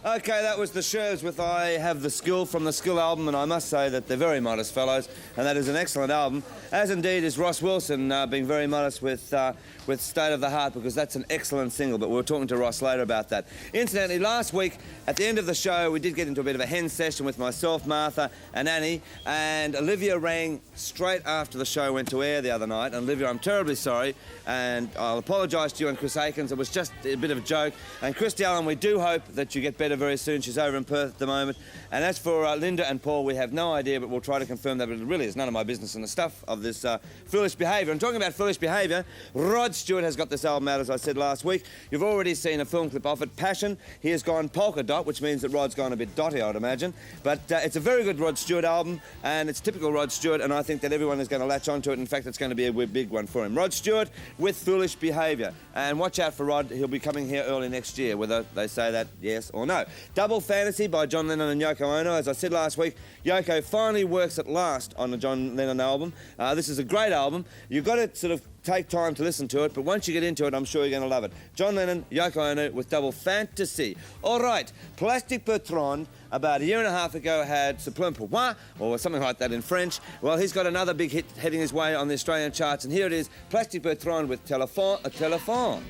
Okay, that was the Sherbs with I Have the Skill from the Skill album, and I must say that they're very modest fellows, and that is an excellent album, as indeed is Ross Wilson being very modest with State of the Heart, because that's an excellent single, but we'll talking to Ross later about that. Incidentally, last week, at the end of the show, we did get into a bit of a hen session with myself, Martha and Annie, and Olivia rang straight after the show went to air the other night. And Olivia, I'm terribly sorry, and I'll apologise to you and Chris Akins. It was just a bit of a joke. And Christie Allen, we do hope that you get better very soon. She's over in Perth at the moment. And as for Linda and Paul, we have no idea, but we'll try to confirm that, but it really is none of my business in the stuff of this foolish behaviour. And talking about foolish behaviour, Rod Stewart has got this album out, as I said last week. You've already seen a film clip of it, Passion. He has gone polka dot, which means that Rod's gone a bit dotty, I'd imagine. But it's a very good Rod Stewart album, and it's typical Rod Stewart, and I think that everyone is going to latch onto it. In fact, it's going to be a big one for him. Rod Stewart with Foolish Behaviour. And watch out for Rod. He'll be coming here early next year, whether they say that yes or no. Double Fantasy by John Lennon and Yoko Ono. As I said last week, Yoko finally works at last on the John Lennon album. This is a great album. You've got to sort of take time to listen to it, but once you get into it, I'm sure you're going to love it. John Lennon, Yoko Ono with Double Fantasy. All right, Plastic Bertrand, about a year and a half ago, had Ce Plum Pour Moi, or something like that in French. Well, he's got another big hit heading his way on the Australian charts, and here it is, Plastic Bertrand with Téléphone à téléphone.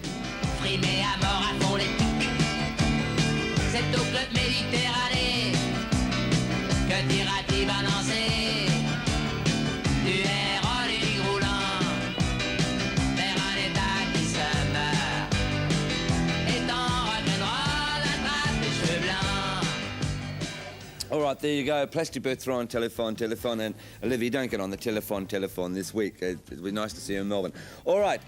Frimé à mort à fond les pics, c'est au club Méditerranée que t'iras-tu balancer du aérolique roulant vers un état qui se meurt et ton rock'n'roll attrape les cheveux blancs. All right, there you go. Plastic Bertrand, telephone, and Olivia, don't get on the telephone this week. It'd be nice to see you in Melbourne. All right,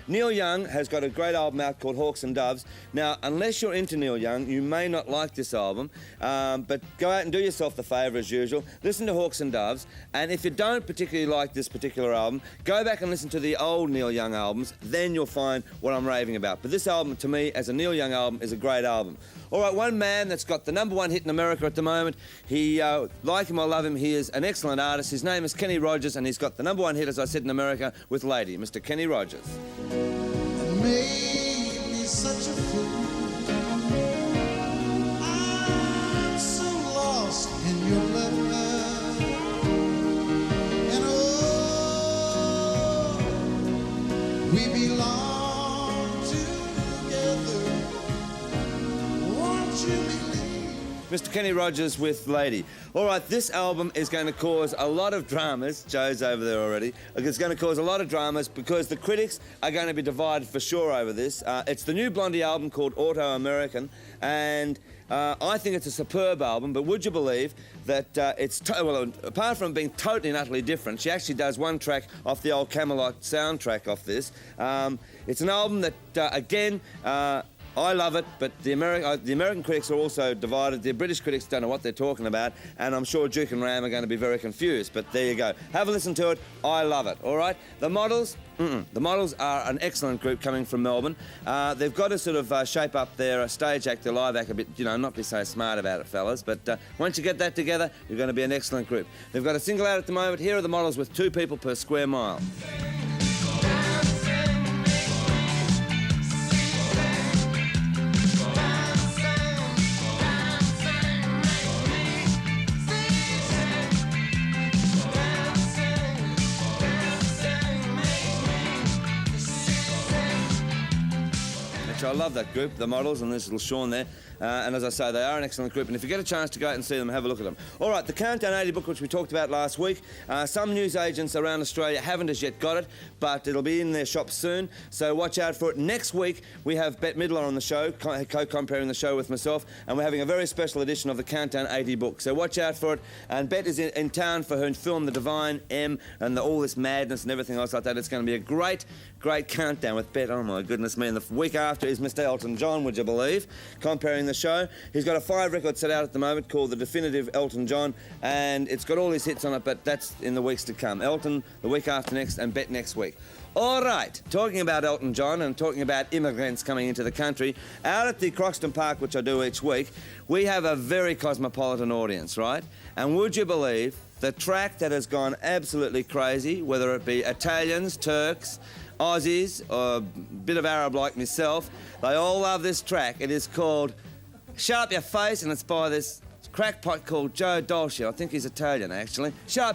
Neil Young has got a great album out called Hawks and Doves. Now, unless you're into Neil Young, you may not like this album, but go out and do yourself the favour as usual. Listen to Hawks and Doves, and if you don't particularly like this particular album, go back and listen to the old Neil Young albums. Then you'll find what I'm raving about. But this album, to me, as a Neil Young album, is a great album. All right, one man that's got the #1 hit in America at the moment. He, like him or love him, he is an excellent artist. His name is Kenny Rogers, and he's got the #1 hit, as I said, in America with Lady, Mr. Kenny Rogers. Made me such a fool. I'm so lost in your love. And oh, we belong together. Won't you believe? Mr. Kenny Rogers with Lady. All right, this album is going to cause a lot of dramas. Joe's over there already. It's going to cause a lot of dramas because the critics are going to be divided for sure over this. It's the new Blondie album called Auto American, and I think it's a superb album, but would you believe that well, apart from being totally and utterly different, she actually does one track off the old Camelot soundtrack off this. It's an album that, again, I love it, but the American critics are also divided. The British critics don't know what they're talking about, and I'm sure Duke and Ram are going to be very confused, but there you go. Have a listen to it. I love it, all right? The Models? The Models are an excellent group coming from Melbourne. They've got to sort of shape up their stage act, their live act a bit, you know, not be so smart about it, fellas, but once you get that together, you're going to be an excellent group. They've got a single out at the moment. Here are the Models with 2 people per square mile. I love that group, the Models, and there's little Sean there. And as I say, they are an excellent group, and if you get a chance to go out and see them, have a look at them. All right, the Countdown 80 book, which we talked about last week, some newsagents around Australia haven't as yet got it, but it'll be in their shops soon, so watch out for it. Next week, we have Bette Midler on the show, co-comparing the show with myself, and we're having a very special edition of the Countdown 80 book, so watch out for it. And Bette is in town for her film The Divine M and all this madness and everything else like that. It's going to be a great countdown with Bette. Oh, my goodness me. And the week after is Mr. Elton John, would you believe, comparing the show. He's got a 5-record set out at the moment called The Definitive Elton John, and it's got all his hits on it, but that's in the weeks to come. Elton the week after next, and Bette next week. All right, talking about Elton John and talking about immigrants coming into the country, out at the Croxton Park, which I do each week, we have a very cosmopolitan audience, right? And would you believe the track that has gone absolutely crazy, whether it be Italians, Turks, Aussies, or a bit of Arab like myself, they all love this track. It is called Shut Up Your Face, and it's by this crackpot called Joe Dolce. I think he's Italian, actually. Shut Up